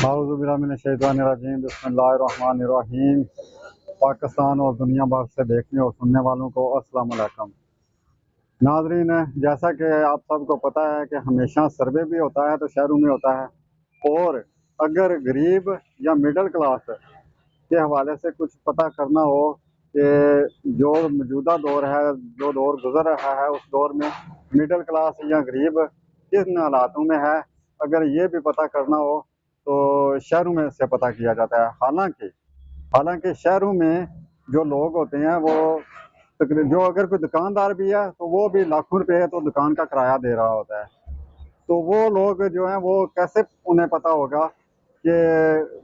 औज़ुबिल्लाहिमिनश्शैतानिर्रजीम बिस्मिल्लाहिर्रहमानिर्रहीम। पाकिस्तान और दुनिया भर से देखने और सुनने वालों को अस्सलाम वालेकुम। नाज़रीन, जैसा कि आप सबको पता है कि हमेशा सर्वे भी होता है तो शहरों में होता है, और अगर गरीब या मिडिल क्लास के हवाले से कुछ पता करना हो कि जो मौजूदा दौर है, जो दौर गुजर रहा है, उस दौर में मिडिल क्लास या गरीब किन हालातों में है, अगर ये भी पता करना हो तो शहरों में से पता किया जाता है। हालांकि शहरों में जो लोग होते हैं वो जो अगर कोई दुकानदार भी है तो वो भी लाखों रुपए तो दुकान का किराया दे रहा होता है। तो वो लोग जो हैं वो कैसे उन्हें पता होगा कि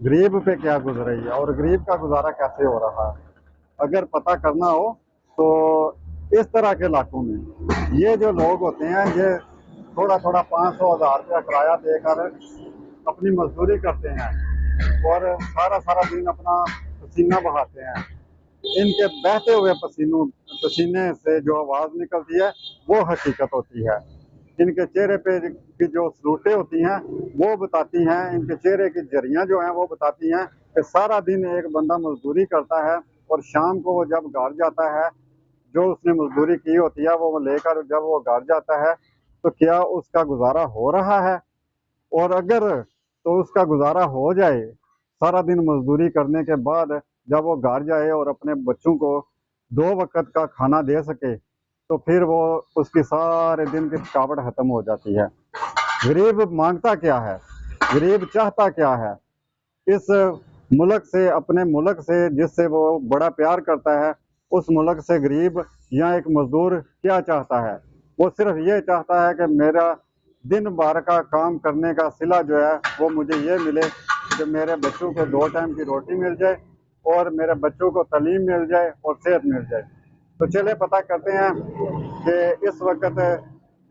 गरीब पे क्या गुजर रही है और गरीब का गुजारा कैसे हो रहा है। अगर पता करना हो तो इस तरह के इलाकों में ये जो लोग होते हैं ये थोड़ा थोड़ा 500-1000 रुपया किराया देकर अपनी मजदूरी करते हैं और सारा सारा दिन अपना पसीना बहाते हैं। इनके बहते हुए पसीने से जो आवाज़ निकलती है वो हकीकत होती है। इनके चेहरे पे की जो सलूटें होती हैं वो बताती हैं, इनके चेहरे की जरियाँ जो हैं वो बताती हैं कि सारा दिन एक बंदा मजदूरी करता है और शाम को वो जब घर जाता है, जो उसने मजदूरी की होती है वो लेकर जब वो घर जाता है तो क्या उसका गुजारा हो रहा है। और अगर तो उसका गुजारा हो जाए सारा दिन मजदूरी करने के बाद, जब वो घर जाए और अपने बच्चों को 2 वक्त का खाना दे सके, तो फिर वो उसकी सारे दिन की थकावट खत्म हो जाती है। गरीब मांगता क्या है, गरीब चाहता क्या है इस मुल्क से, अपने मुल्क से जिससे वो बड़ा प्यार करता है, उस मुल्क से गरीब या एक मजदूर क्या चाहता है। वो सिर्फ ये चाहता है कि मेरा दिन भर का काम करने का सिला जो है वो मुझे ये मिले कि मेरे बच्चों को 2 टाइम की रोटी मिल जाए और मेरे बच्चों को तालीम मिल जाए और सेहत मिल जाए। तो चले पता करते हैं कि इस वक्त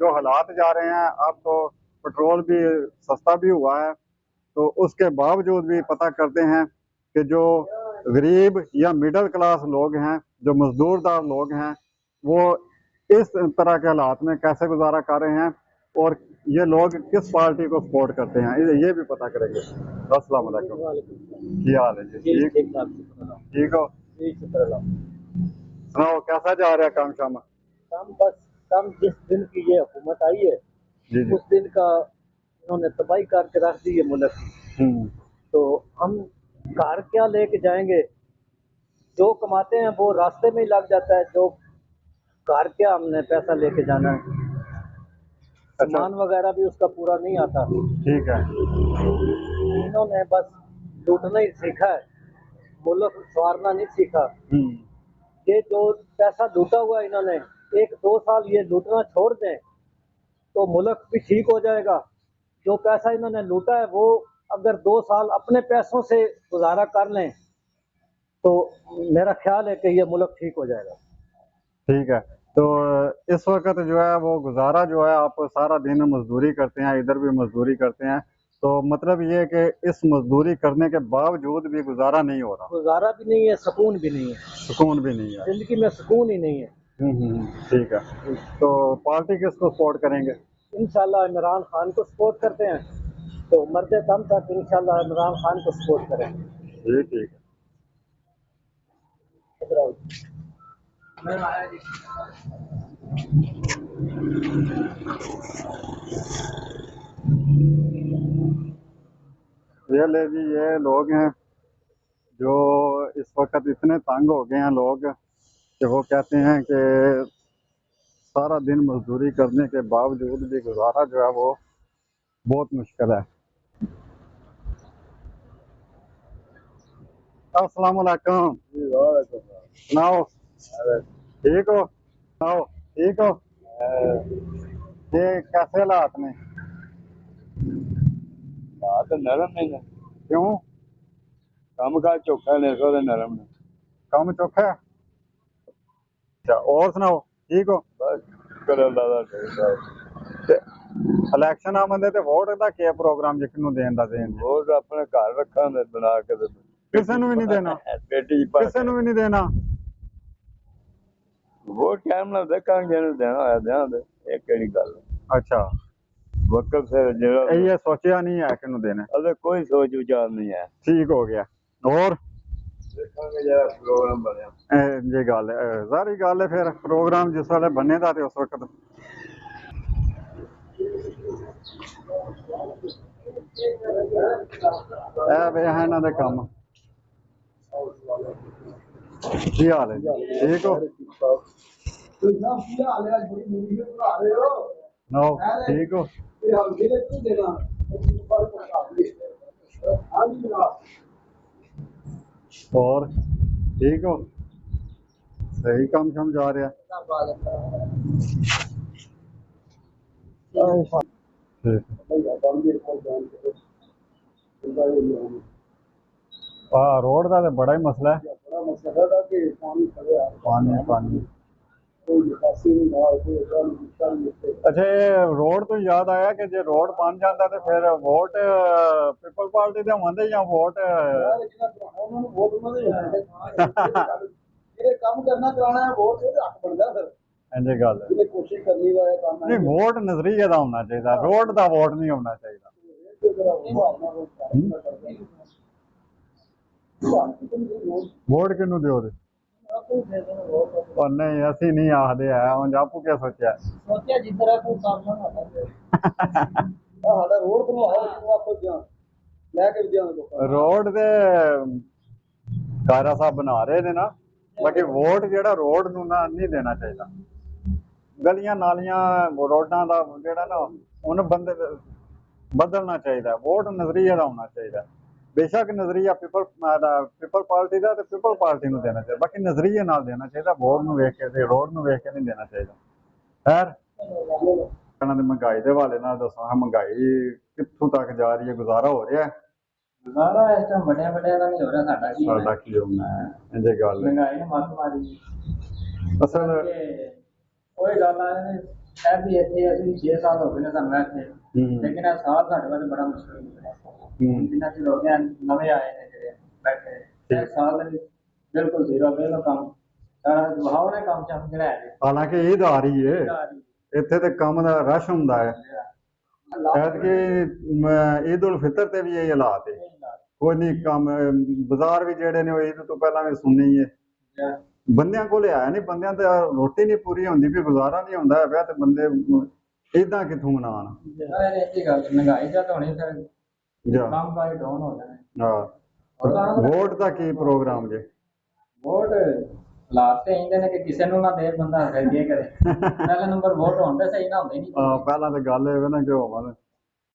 जो हालात जा रहे हैं, अब तो पेट्रोल भी सस्ता भी हुआ है, तो उसके बावजूद भी पता करते हैं कि जो गरीब या मिडिल क्लास लोग हैं, जो मजदूरदार लोग हैं, वो इस तरह के हालात में कैसे गुजारा कर रहे हैं और ये लोग किस पार्टी को सपोर्ट करते हैं, ये भी पता करेंगे। अस्सलाम वालेकुम। क्या हाल है जी? ठीक ठीक हो? सुनाओ कैसा जा रहा है काम शाम? काम बस काम जिस दिन की ये हुकूमत आई है जी जी। उस दिन का इन्होंने तबाही करके रख दी है मुल्क की। तो हम घर क्या लेके जाएंगे? जो कमाते हैं वो रास्ते में ही लग जाता है। जो घर क्या हमने पैसा लेके जाना है, सामान वगैरह भी उसका पूरा नहीं आता। ठीक है। इन्होंने बस लूटना ही सीखा है, मुल्क संवारना नहीं सीखा। ये जो पैसा लूटा हुआ इन्होंने, 1-2 साल ये लूटना छोड़ दें तो मुल्क भी ठीक हो जाएगा। जो पैसा इन्होंने लूटा है वो अगर 2 साल अपने पैसों से गुजारा कर लें तो मेरा ख्याल है कि ये मुल्क ठीक हो जाएगा। ठीक है। तो इस वक्त जो है वो गुजारा जो है, आप सारा दिन मजदूरी करते हैं, इधर भी मजदूरी करते हैं, तो मतलब ये है कि इस मजदूरी करने के बावजूद भी गुजारा नहीं हो रहा। गुजारा भी नहीं है, सुकून भी नहीं है, सुकून भी नहीं है, जिंदगी में सुकून ही नहीं है। ठीक है। तो पार्टी किसको सपोर्ट करेंगे? इंशाल्लाह इमरान खान को सपोर्ट करते हैं, तो मरते दम तक इंशाल्लाह इमरान खान को सपोर्ट करेंगे। जी ठीक है। ये ले जी, ये लोग हैं जो इस वक्त इतने तंग हो गए हैं लोग कि वो कहते हैं कि सारा दिन मजदूरी करने के बावजूद भी गुजारा जो है वो बहुत मुश्किल है। अस्सलाम वालेकुम। सुनाओ ठीक हो? सुनाओ ठीक हो? ये कैसे हालात में? तो नरम नहीं है, क्यों? कम का चौखा ने सो नरम ने कम चौखा है? अच्छा, और सुनाओ ठीक हो? बस कर अल्लाह दा ठीक इलेक्शन आमदे ते वोट दा क्या प्रोग्राम जिकनू देन दा देन है। वोट अपने घर रखा ने बना के किसे नु भी नहीं देना, बेटी किसे नु भी नहीं देना। वोट टाइम ना देखा जेनु देना है ध्यान दे एक केड़ी गल। अच्छा, वक्त से जरा ये सोचा नहीं है कि देने अरे कोई सोच विचार नहीं है ठीक हो गया और देखा जरा प्रोग्राम बनया ये गल है सारी गल है फिर प्रोग्राम जिस वेले बने दा ते उस वक्त वे है इन्हां दे कम की हाल है ठीक हो नो ठीक हो और ठीक हो सही काम शम जा रहा रोड का तो बड़ा ही मसला है पानी पानी अच्छा ये रोड तो याद आया कि जो रोड बन जाता तो फिर वोट पीपल पार्टी दे होंदे या वोट काम करना कराना है वोट हक बनता फिर इंज गल है कोशिश करनी है काम नहीं वोट नजरिए का होना चाहिए रोड का वोट नहीं होना चाहिए वोट किनू दो और नहीं असि नहीं आखते है उंज आपू क्या सोचा सोचा जिधर है कोई काम ना साडा रोड बनवाओ आपको जान लेके जाओ रोड दे कारा साहब बना रहे ने ना बाकी वोट जेड़ा रोड नू ना नहीं देना चाहिए गलियां नालियां रोडां दा जेड़ा ना उन बंदे बदलना चाहिए वोट नजरिए का होना चाहिए बेशक नजरिया पीपल पार्टी का पीपल पार्टी नू देना चाहिए बाकी नजरिए नाल देना चाहिए वोट नू वेख के रोड नू वेख के नहीं देना चाहिए खैर महंगाई के हवाले नाल दसो महंगाई कित्थों तक जा रही है गुजारा हो रहा है गुजारा इस टाइम बड़े बड़े का नहीं हो रहा साडा की होना है इंजे गल है महंगाई ने मत मारी असल कोई गल नहीं है भी इतने असली 6 साल हो गए ने सानू इत्थे लेकिन आ साल साडे वाले बड़ा मुश्किल है जिन्ना चीज हो गया नवे आए ने जेडे बैठे साल बिल्कुल जीरो बेलो काम सारा बहाव ने काम चम जेड़ा है हालांकि ईद आ रही है इत्थे ते काम दा रश हुंदा है ऐतकी ईद उल फितर ते भी यही हालात है कोई नहीं काम बाजार भी जेड़े ने ईद तो पहला भी सुननी है बंदियां को आया नहीं बंदियां ते रोटी नहीं पूरी होंदी भी गुजारा नहीं होंदा है ते बंदे इदां कित्थों मनान महंगाई ज्यादा होनी फिर काम काज डाउन हो जाने हां वोट दा की प्रोग्राम जे वोट लाते इंदे ने कि किसी ਨੂੰ ਨਾ ਦੇ ਬੰਦਾ ਫਿਰ ਕੀ ਕਰੇ ਪਹਿਲਾ ਨੰਬਰ ਵੋਟ ਹੁੰਦੇ ਸਹੀ ਨਾ ਹੁੰਦੇ ਨਹੀਂ ਪਹਿਲਾਂ ਤਾਂ ਗੱਲ ਇਹ ਵੇ ਨਾ ਕਿ ਹੋਵਣ